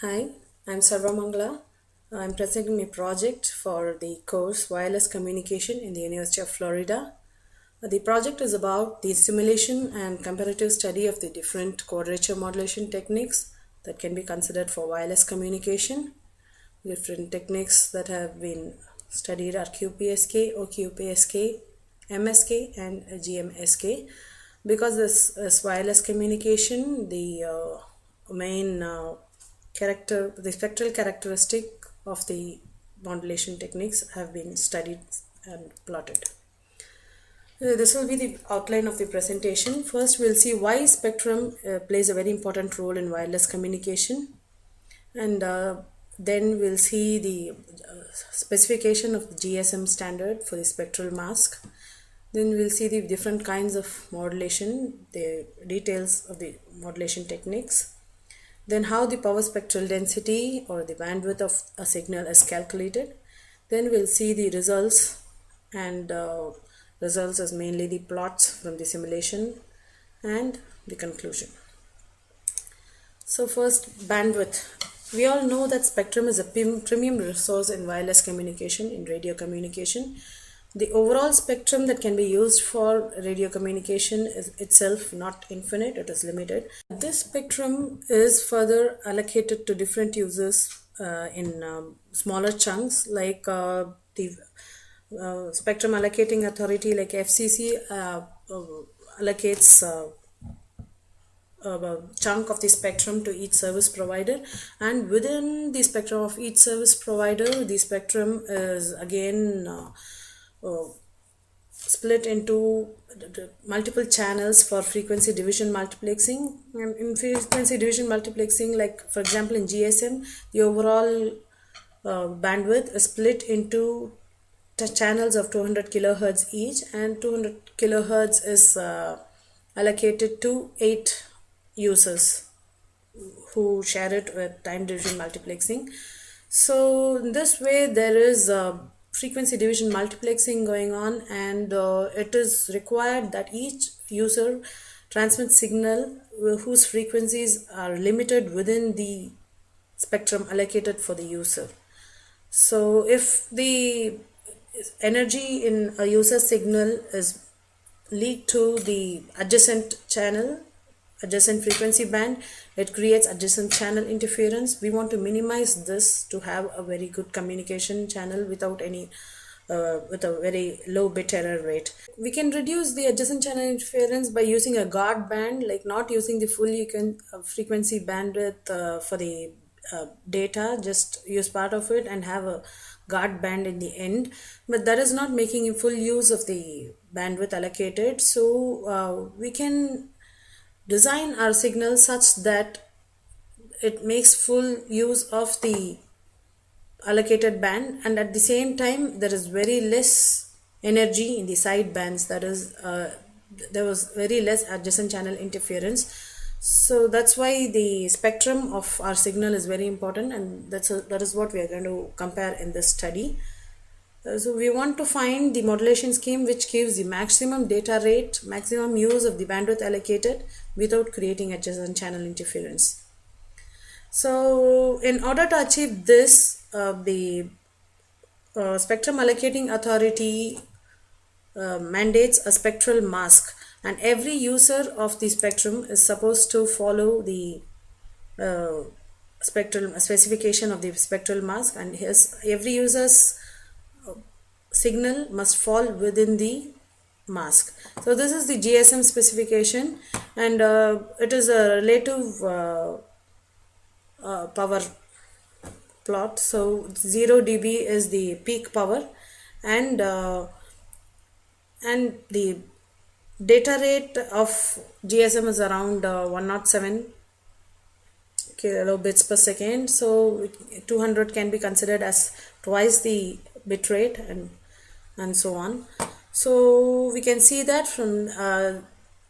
Hi, I'm Sarvamangala. I'm presenting my project for the course Wireless Communication in the University of Florida. The project is about the simulation and comparative study of the different quadrature modulation techniques that can be considered for wireless communication. Different techniques that have been studied are QPSK, OQPSK, MSK, and GMSK. Because this is wireless communication, the main the spectral characteristic of the modulation techniques have been studied and plotted. This will be the outline of the presentation. First, we'll see why spectrum plays a very important role in wireless communication, and then we'll see the specification of the GSM standard for the spectral mask. Then we'll see the different kinds of modulation, the details of the modulation techniques. Then how the power spectral density or the bandwidth of a signal is calculated. Then we'll see the results, and results is mainly the plots from the simulation and the conclusion. So first, bandwidth. We all know that spectrum is a premium resource in wireless communication, in radio communication. The overall spectrum that can be used for radio communication is itself not infinite, it is limited. This spectrum is further allocated to different users in smaller chunks, like the spectrum allocating authority like FCC allocates a chunk of the spectrum to each service provider, and within the spectrum of each service provider the spectrum is again split into multiple channels for frequency division multiplexing. And in frequency division multiplexing, like for example in GSM, the overall bandwidth is split into channels of 200 kilohertz each, and 200 kilohertz is allocated to 8 users who share it with time division multiplexing. So in this way there is frequency division multiplexing going on, and it is required that each user transmits signal whose frequencies are limited within the spectrum allocated for the user. So if the energy in a user signal is lead to the adjacent channel, adjacent frequency band, it creates adjacent channel interference. We want to minimize this to have a very good communication channel without any with a very low bit error rate. We can reduce the adjacent channel interference by using a guard band, like not using the full frequency bandwidth for the data, just use part of it and have a guard band in the end, but that is not making full use of the bandwidth allocated. So we can design our signal such that it makes full use of the allocated band, and at the same time there is very less energy in the side bands, that is there was very less adjacent channel interference. So that's why the spectrum of our signal is very important, and that is what we are going to compare in this study. So we want to find the modulation scheme which gives the maximum data rate, maximum use of the bandwidth allocated without creating adjacent channel interference. So in order to achieve this, the spectrum allocating authority mandates a spectral mask, and every user of the spectrum is supposed to follow the spectral specification of the spectral mask, and every user's signal must fall within the mask. So this is the GSM specification, and it is a relative power plot. So 0 dB is the peak power, and the data rate of GSM is around 107 kilobits per second. So 200 can be considered as twice the bit rate, and so on. So we can see that from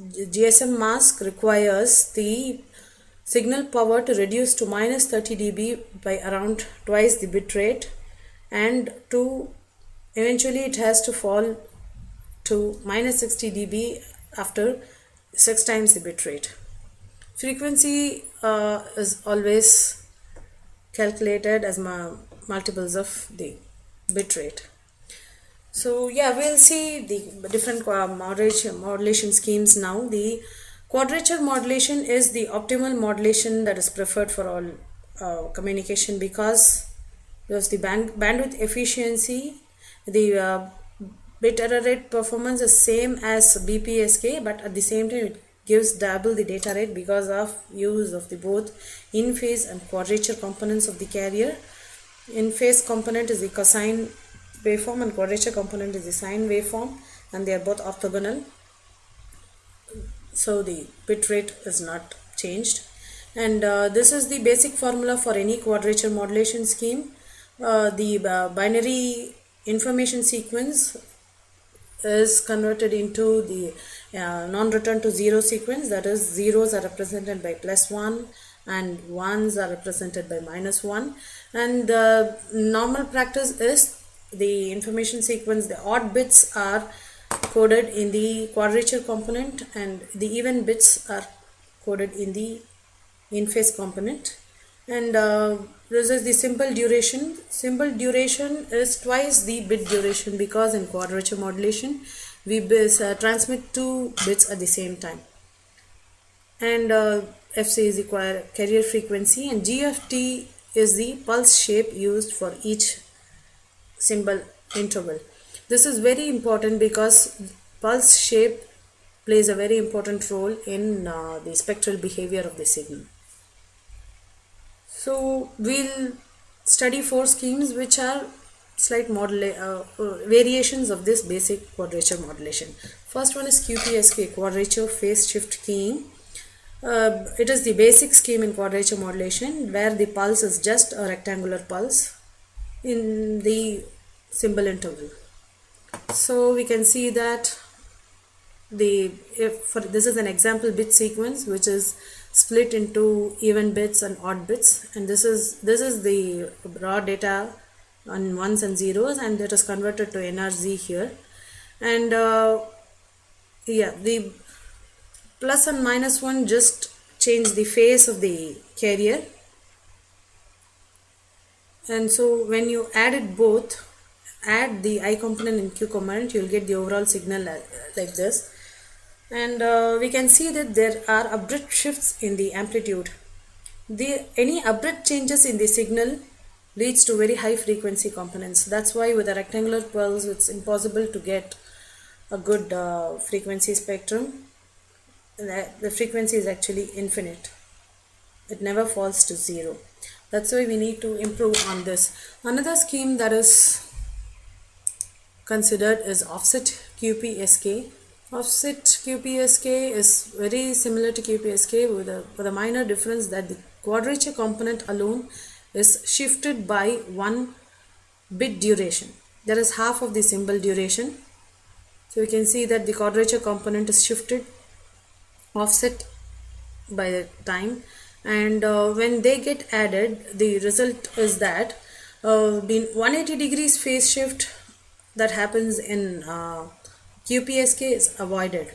GSM mask requires the signal power to reduce to minus 30 dB by around twice the bit rate, and to eventually it has to fall to minus 60 dB after 6 times the bit rate. Frequency is always calculated as multiples of the bit rate. So yeah, we'll see the different modulation schemes now. The quadrature modulation is the optimal modulation that is preferred for all communication because the bandwidth efficiency, the bit error rate performance is same as BPSK, but at the same time it gives double the data rate because of use of the both in phase and quadrature components of the carrier. In phase component is the cosine waveform and quadrature component is the sine waveform, and they are both orthogonal, so the bit rate is not changed. And this is the basic formula for any quadrature modulation scheme. The binary information sequence is converted into the non-return to zero sequence, that is zeros are represented by +1 and ones are represented by -1. And the normal practice is the information sequence, the odd bits are coded in the quadrature component and the even bits are coded in the in phase component. And this is the simple duration. Simple duration is twice the bit duration because in quadrature modulation we transmit two bits at the same time. And FC is the carrier frequency, and GFT is the pulse shape used for each symbol interval. This is very important because pulse shape plays a very important role in the spectral behavior of the signal. So we'll study four schemes which are slight variations of this basic quadrature modulation. First one is QPSK, quadrature phase shift keying. It is the basic scheme in quadrature modulation where the pulse is just a rectangular pulse in the symbol interval. So we can see that this is an example bit sequence which is split into even bits and odd bits, and this is the raw data on ones and zeros, and that is converted to NRZ here. And yeah, the plus and minus one just change the phase of the carrier, and so when you add it both, add the I component and Q component, you'll get the overall signal like this. And we can see that there are abrupt shifts in the amplitude. Any abrupt changes in the signal leads to very high frequency components. That's why with a rectangular pulse it's impossible to get a good frequency spectrum. The frequency is actually infinite. It never falls to zero. That's why we need to improve on this. Another scheme that is considered is offset QPSK. Offset QPSK is very similar to QPSK with a minor difference that the quadrature component alone is shifted by 1 bit duration. That is half of the symbol duration. So you can see that the quadrature component is shifted, offset by the time, and when they get added, the result is that the 180 degrees phase shift that happens in QPSK is avoided.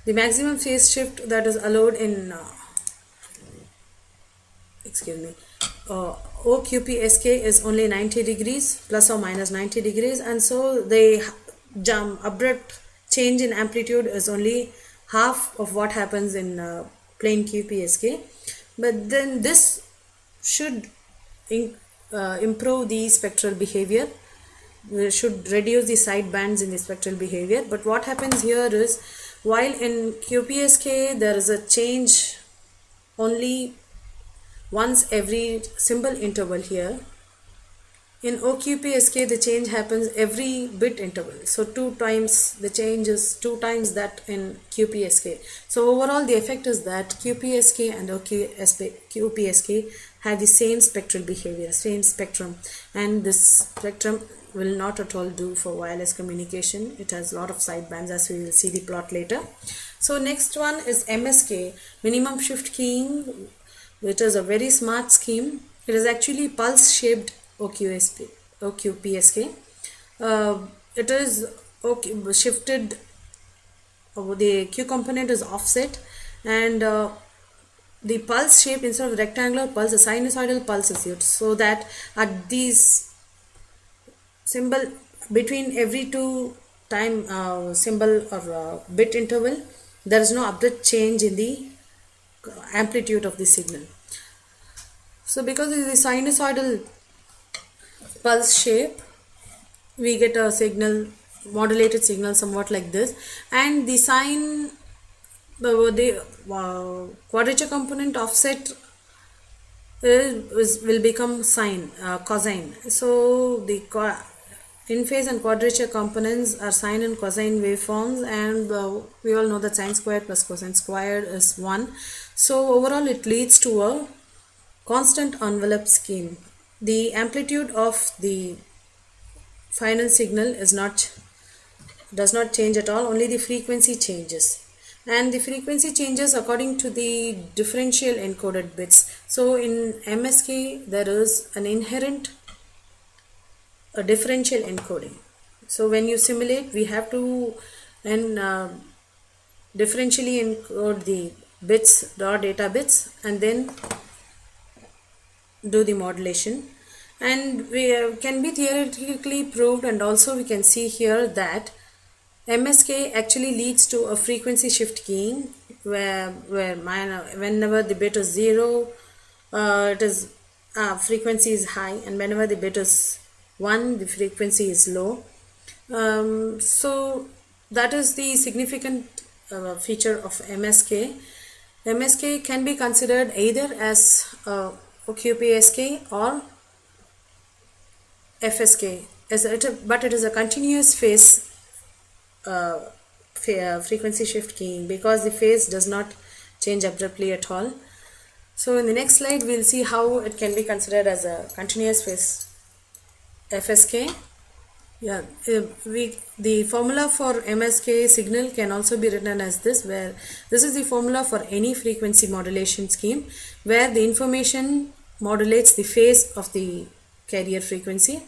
The maximum phase shift that is allowed in OQPSK is only 90 degrees plus or minus 90 degrees, and so the abrupt change in amplitude is only half of what happens in plain QPSK. But then this should improve the spectral behavior. We should reduce the side bands in the spectral behavior. But what happens here is, while in QPSK there is a change only once every symbol interval, here in OQPSK the change happens every bit interval. So 2 times the change is 2 times that in QPSK. So overall the effect is that QPSK and OQPSK have the same spectral behavior, same spectrum, and this spectrum will not at all do for wireless communication. It has a lot of side bands, as we will see the plot later. So next one is MSK, minimum shift keying, which is a very smart scheme. It is actually pulse shaped OQPSK. It is shifted, the Q component is offset, and the pulse shape, instead of rectangular pulse, a sinusoidal pulse is used, so that at these symbol between every two time symbol or bit interval, there is no abrupt change in the amplitude of the signal. So because it is a sinusoidal pulse shape, we get a signal, modulated signal somewhat like this, and the sine, the quadrature component offset will become sine, cosine. So the in phase and quadrature components are sine and cosine waveforms, and we all know that sine squared plus cosine squared is 1. So overall it leads to a constant envelope scheme. The amplitude of the final signal does not change at all, only the frequency changes, and the frequency changes according to the differential encoded bits. So in MSK there is an inherent differential encoding. So when you simulate, we have to differentially encode the bits, raw data bits, and then do the modulation. And we can be theoretically proved, and also we can see here that MSK actually leads to a frequency shift keying, where whenever the bit is 0, it is frequency is high, and whenever the bit is 1, the frequency is low. So that is the significant feature of MSK. MSK can be considered either as QPSK or FSK, but it is a continuous phase frequency shift keying, because the phase does not change abruptly at all. So in the next slide we'll see how it can be considered as a continuous phase FSK. The formula for MSK signal can also be written as this, where this is the formula for any frequency modulation scheme, where the information modulates the phase of the carrier frequency.